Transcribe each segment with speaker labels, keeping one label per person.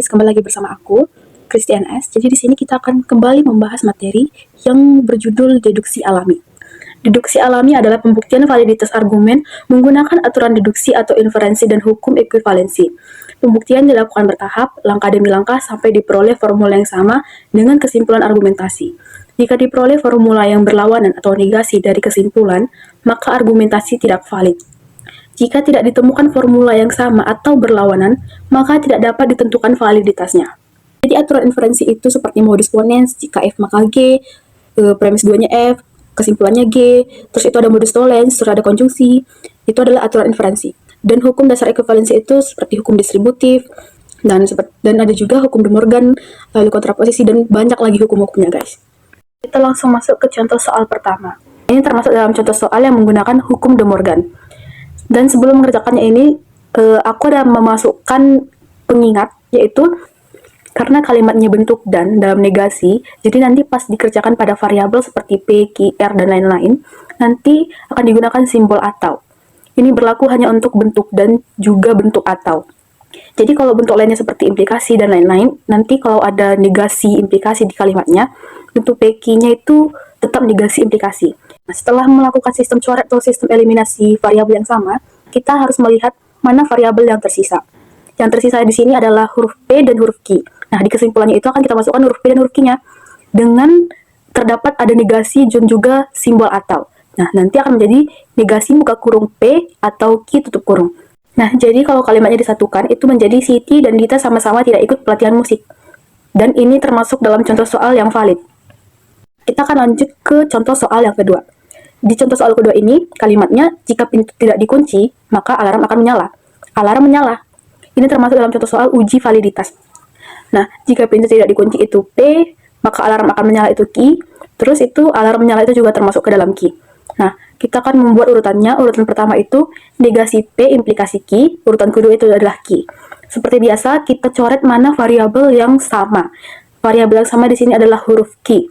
Speaker 1: guys, kembali lagi bersama aku, Christian S. Jadi di sini kita akan kembali membahas materi yang berjudul deduksi alami. Deduksi alami adalah pembuktian validitas argumen menggunakan aturan deduksi atau inferensi dan hukum ekuivalensi. Pembuktian dilakukan bertahap, langkah demi langkah sampai diperoleh formula yang sama dengan kesimpulan argumentasi. Jika diperoleh formula yang berlawanan atau negasi dari kesimpulan, maka argumentasi tidak valid. Jika tidak ditemukan formula yang sama atau berlawanan, maka tidak dapat ditentukan validitasnya. Jadi aturan inferensi itu seperti modus ponens, jika F maka G, premis 2-nya F, kesimpulannya G, terus itu ada modus tollens, terus ada konjungsi, itu adalah aturan inferensi. Dan hukum dasar ekuivalensi itu seperti hukum distributif, dan ada juga hukum De Morgan, lalu kontraposisi, dan banyak lagi hukum-hukumnya guys. Kita langsung masuk ke contoh soal pertama. Ini termasuk dalam contoh soal yang menggunakan hukum De Morgan. Dan sebelum mengerjakannya ini, aku ada memasukkan pengingat, yaitu karena kalimatnya bentuk dan dalam negasi, jadi nanti pas dikerjakan pada variabel seperti P, Q, R, dan lain-lain, nanti akan digunakan simbol atau. Ini berlaku hanya untuk bentuk dan juga bentuk atau. Jadi kalau bentuk lainnya seperti implikasi dan lain-lain, nanti kalau ada negasi implikasi di kalimatnya, bentuk PQ-nya itu tetap negasi implikasi. Nah, setelah melakukan sistem coret atau sistem eliminasi variabel yang sama, kita harus melihat mana variabel yang tersisa. Yang tersisa di sini adalah huruf P dan huruf Q. Nah, di kesimpulannya itu akan kita masukkan huruf P dan huruf Q-nya dengan terdapat ada negasi dan juga simbol atau. Nah, nanti akan menjadi negasi buka kurung P atau Q tutup kurung. Nah, jadi kalau kalimatnya disatukan, itu menjadi Siti dan Dita sama-sama tidak ikut pelatihan musik. Dan ini termasuk dalam contoh soal yang valid. Kita akan lanjut ke contoh soal yang kedua. Di contoh soal kedua ini, kalimatnya, jika pintu tidak dikunci, maka alarm akan menyala. Alarm menyala. Ini termasuk dalam contoh soal uji validitas. Nah, jika pintu tidak dikunci itu P, maka alarm akan menyala itu Q, terus itu alarm menyala itu juga termasuk ke dalam Q. Nah, kita akan membuat urutannya. Urutan pertama itu negasi P implikasi Q, urutan kedua itu adalah Q. Seperti biasa, kita coret mana variabel yang sama. Variabel yang sama di sini adalah huruf Q.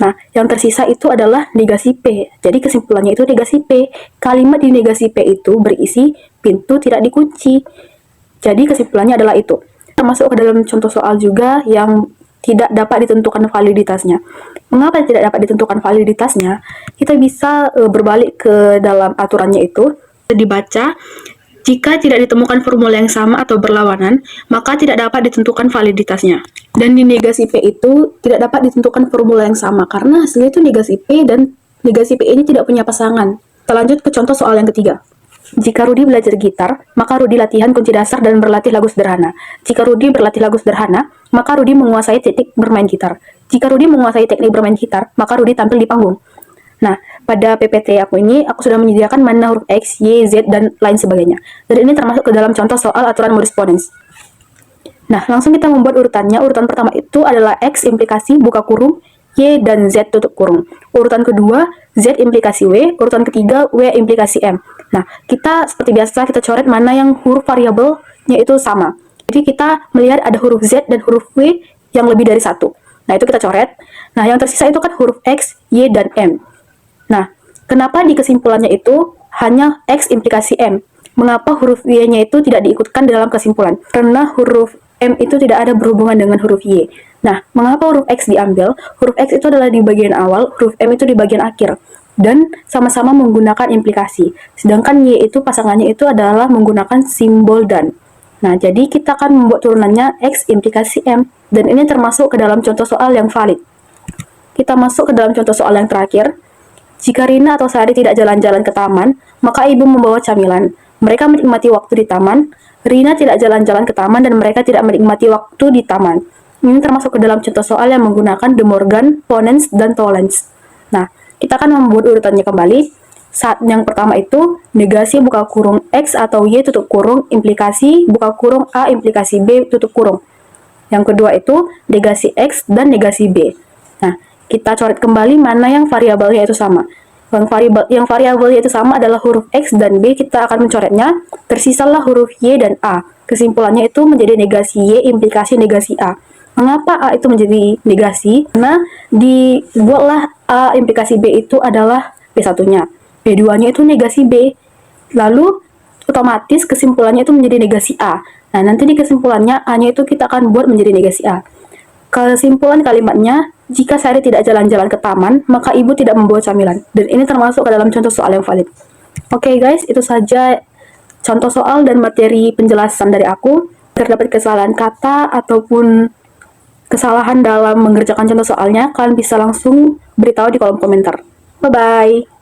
Speaker 1: Nah, yang tersisa itu adalah negasi P. Jadi kesimpulannya itu negasi P. Kalimat di negasi P itu berisi pintu tidak dikunci. Jadi kesimpulannya adalah itu. Termasuk ke dalam contoh soal juga yang tidak dapat ditentukan validitasnya. Mengapa tidak dapat ditentukan validitasnya? Kita bisa berbalik ke dalam aturannya itu. Dibaca, jika tidak ditemukan formula yang sama atau berlawanan, maka tidak dapat ditentukan validitasnya. Dan di negasi P itu tidak dapat ditentukan formula yang sama, karena hasilnya itu negasi P dan negasi P ini tidak punya pasangan. Kita lanjut ke contoh soal yang ketiga. Jika Rudi belajar gitar, maka Rudi latihan kunci dasar dan berlatih lagu sederhana. Jika Rudi berlatih lagu sederhana, maka Rudi menguasai teknik bermain gitar. Jika Rudi menguasai teknik bermain gitar, maka Rudi tampil di panggung. Nah, pada PPT aku ini, aku sudah menyediakan mana huruf X, Y, Z, dan lain sebagainya. Dan ini termasuk ke dalam contoh soal aturan modus ponens. Nah, langsung kita membuat urutannya. Urutan pertama itu adalah X implikasi buka kurung, Y dan Z tutup kurung. Urutan kedua, Z implikasi W. Urutan ketiga, W implikasi M. Nah, kita seperti biasa, kita coret mana yang huruf variabelnya itu sama. Jadi kita melihat ada huruf Z dan huruf W yang lebih dari satu. Nah, itu kita coret. Nah, yang tersisa itu kan huruf X, Y, dan M. Nah, kenapa di kesimpulannya itu hanya X implikasi M? Mengapa huruf Y-nya itu tidak diikutkan dalam kesimpulan? Karena huruf M itu tidak ada berhubungan dengan huruf Y. Nah, mengapa huruf X diambil? Huruf X itu adalah di bagian awal, huruf M itu di bagian akhir. Dan sama-sama menggunakan implikasi. Sedangkan Y itu pasangannya itu adalah menggunakan simbol dan. Nah, jadi kita akan membuat turunannya X implikasi M. Dan ini termasuk ke dalam contoh soal yang valid. Kita masuk ke dalam contoh soal yang terakhir. Jika Rina atau Sari tidak jalan-jalan ke taman, maka ibu membawa camilan. Mereka menikmati waktu di taman. Rina tidak jalan-jalan ke taman dan mereka tidak menikmati waktu di taman. Ini termasuk ke dalam contoh soal yang menggunakan De Morgan, ponens, dan tollens. Nah, kita akan membuat urutannya kembali. Saat yang pertama itu, negasi buka kurung X atau Y tutup kurung, implikasi buka kurung A implikasi B tutup kurung. Yang kedua itu, negasi X dan negasi B. Nah, kita coret kembali mana yang variabelnya itu sama. Yang variabelnya itu sama adalah huruf X dan B, kita akan mencoretnya. Tersisalah huruf Y dan A. Kesimpulannya itu menjadi negasi Y implikasi negasi A. Mengapa A itu menjadi negasi? Karena dibuatlah A implikasi B itu adalah B1-nya. B2-nya itu negasi B. Lalu otomatis kesimpulannya itu menjadi negasi A. Nah, nanti di kesimpulannya, A-nya itu kita akan buat menjadi negasi A. Kesimpulan kalimatnya, jika Sari tidak jalan-jalan ke taman, maka ibu tidak membawa camilan. Dan ini termasuk ke dalam contoh soal yang valid. Oke guys, itu saja contoh soal dan materi penjelasan dari aku. Terdapat kesalahan kata ataupun kesalahan dalam mengerjakan contoh soalnya, kalian bisa langsung beritahu di kolom komentar. Bye-bye!